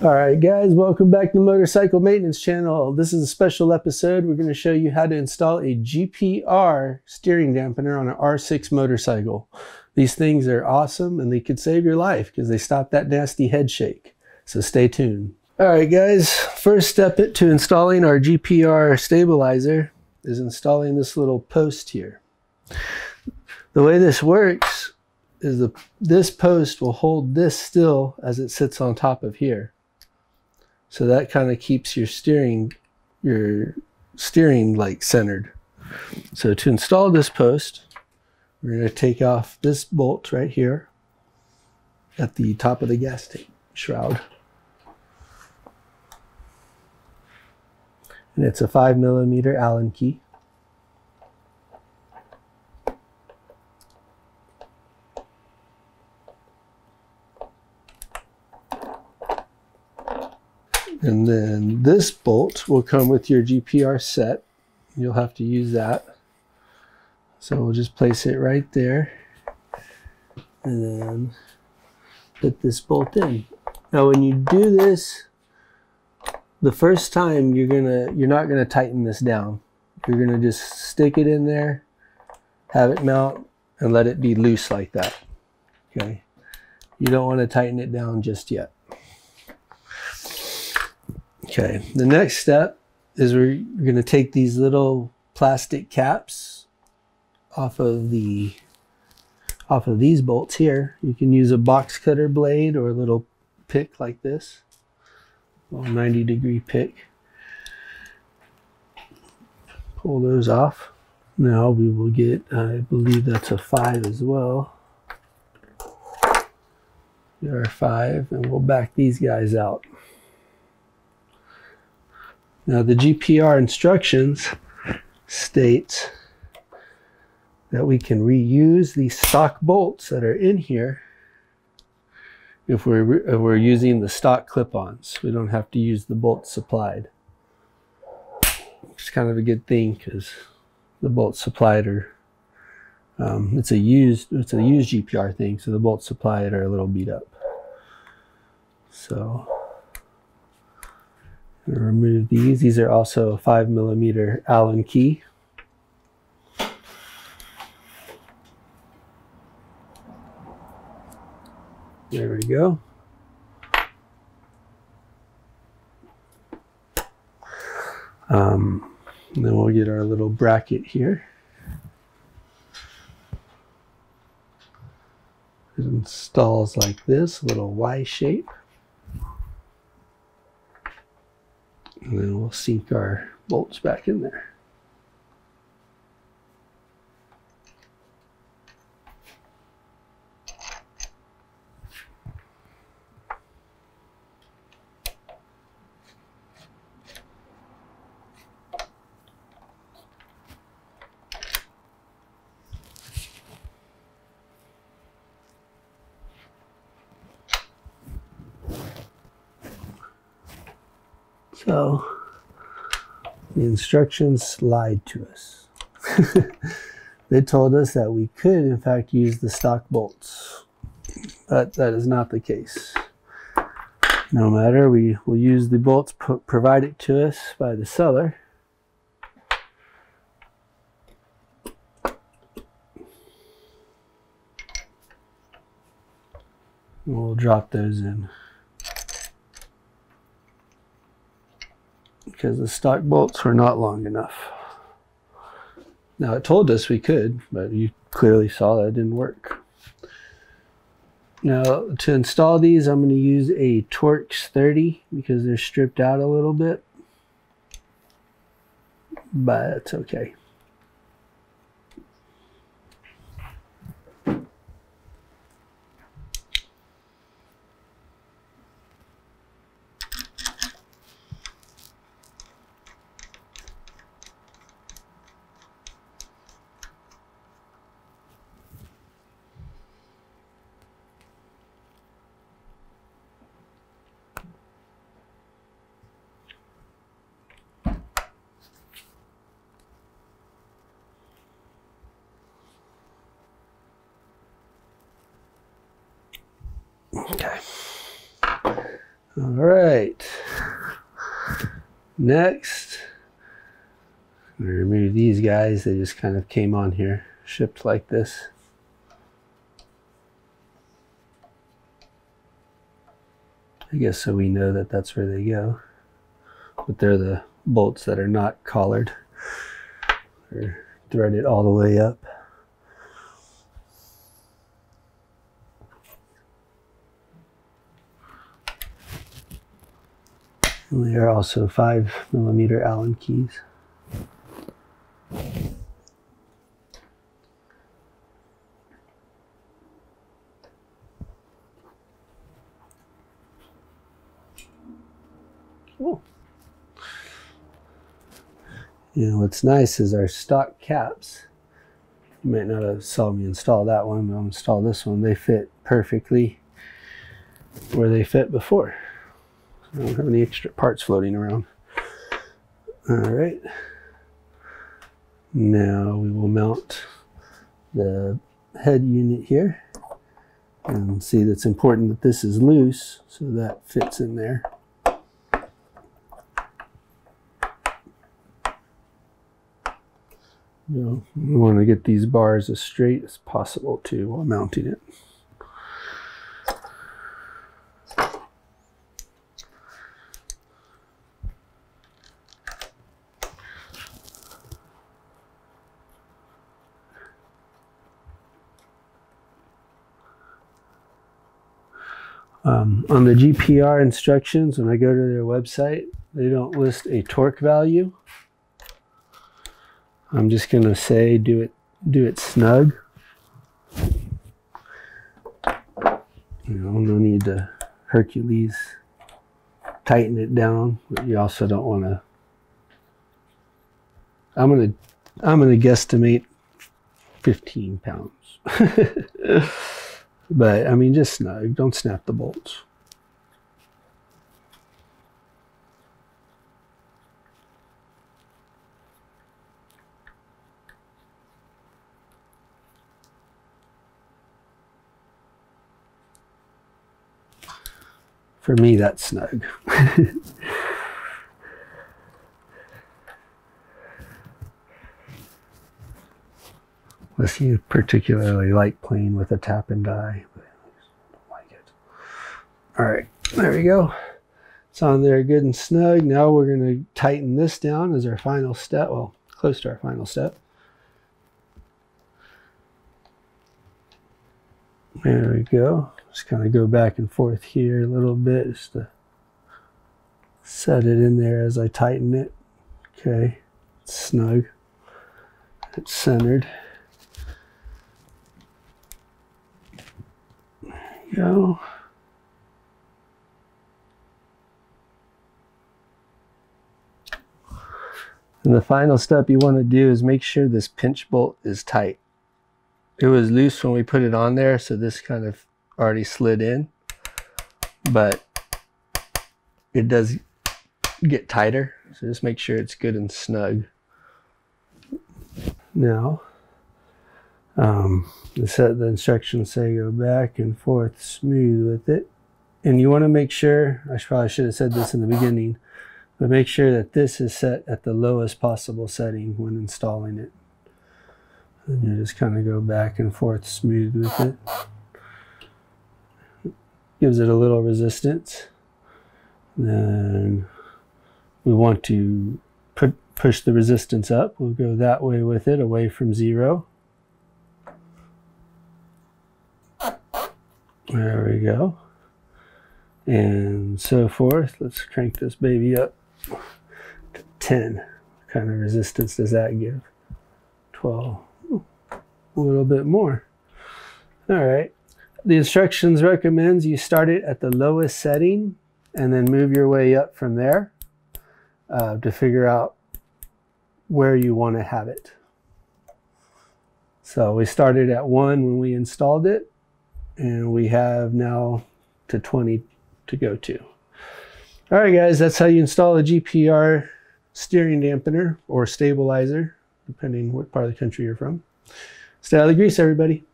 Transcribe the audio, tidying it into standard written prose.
All right, guys, welcome back to Motorcycle Maintenance Channel. This is a special episode. We're going to show you how to install a GPR steering dampener on an R6 motorcycle. These things are awesome and they could save your life because they stop that nasty head shake. So stay tuned. All right, guys, first step to installing our GPR stabilizer is installing this little post here. The way this works is this post will hold this still as it sits on top of here. So that kind of keeps your steering like centered. So to install this post, we're going to take off this bolt right here at the top of the gas tank shroud. And it's a 5mm Allen key. And then this bolt will come with your GPR set. You'll have to use that. So we'll just place it right there and then put this bolt in. Now when you do this, the first time you're not gonna tighten this down. You're gonna just stick it in there, have it mount, and let it be loose like that. Okay. You don't want to tighten it down just yet. Okay, the next step is we're going to take these little plastic caps off of these bolts here. You can use a box cutter blade or a little pick like this, a little 90-degree pick. Pull those off. Now we will get, I believe that's a 5 as well. There are 5, and we'll back these guys out. Now the GPR instructions state that we can reuse these stock bolts that are in here if we're using the stock clip-ons. We don't have to use the bolts supplied. It's kind of a good thing because the bolts supplied are it's a used GPR thing, so the bolts supplied are a little beat up. So remove these. These are also a 5mm Allen key. There we go. Then we'll get our little bracket here. It installs like this, a little Y shape. And then we'll sink our bolts back in there. So the instructions lied to us. They told us that we could in fact use the stock bolts, but that is not the case. No matter, we will use the bolts provided to us by the seller. We'll drop those in, because the stock bolts were not long enough. Now it told us we could, but you clearly saw that didn't work. Now to install these, I'm going to use a Torx 30 because they're stripped out a little bit, but it's okay. All right. Next, I'm going to remove these guys. They just kind of came on here, shipped like this. I guess so we know that that's where they go. But they're the bolts that are not collared. They're threaded all the way up. And they are also 5mm Allen keys. Cool. And what's nice is our stock caps. You might not have saw me install that one, but I'll install this one. They fit perfectly where they fit before. I don't have any extra parts floating around. All right. Now we will mount the head unit here. And see, that's important that this is loose, so that fits in there. You know, we want to get these bars as straight as possible too while mounting it. On the GPR instructions, when I go to their website, they don't list a torque value. I'm just going to say do it snug. You know, no need to Hercules tighten it down, but you also don't want to. I'm gonna guesstimate 15 pounds. But I mean, just snug. Don't snap the bolts. For me, that's snug. Unless you particularly like playing with a tap and die, but I just don't like it. All right, there we go. It's on there good and snug. Now we're going to tighten this down as our final step. Well, close to our final step. There we go. Just kind of go back and forth here a little bit just to set it in there as I tighten it. Okay, it's snug. It's centered. There you go. And the final step you want to do is make sure this pinch bolt is tight. It was loose when we put it on there, so this kind of already slid in, but it does get tighter, so just make sure it's good and snug. Now, the instructions say go back and forth smooth with it, and you want to make sure, I probably should have said this in the beginning, but make sure that this is set at the lowest possible setting when installing it. And you just kind of go back and forth smooth with it. Gives it a little resistance. Then we want to push the resistance up. We'll go that way with it, away from 0. There we go. And so forth. Let's crank this baby up to 10. What kind of resistance does that give? 12. A little bit more. All right. The instructions recommends you start it at the lowest setting and then move your way up from there to figure out where you want to have it. So we started at 1 when we installed it, and we have now to 20 to go to. All right, guys, that's how you install a GPR steering dampener or stabilizer, depending what part of the country you're from. Stay out of the grease, everybody.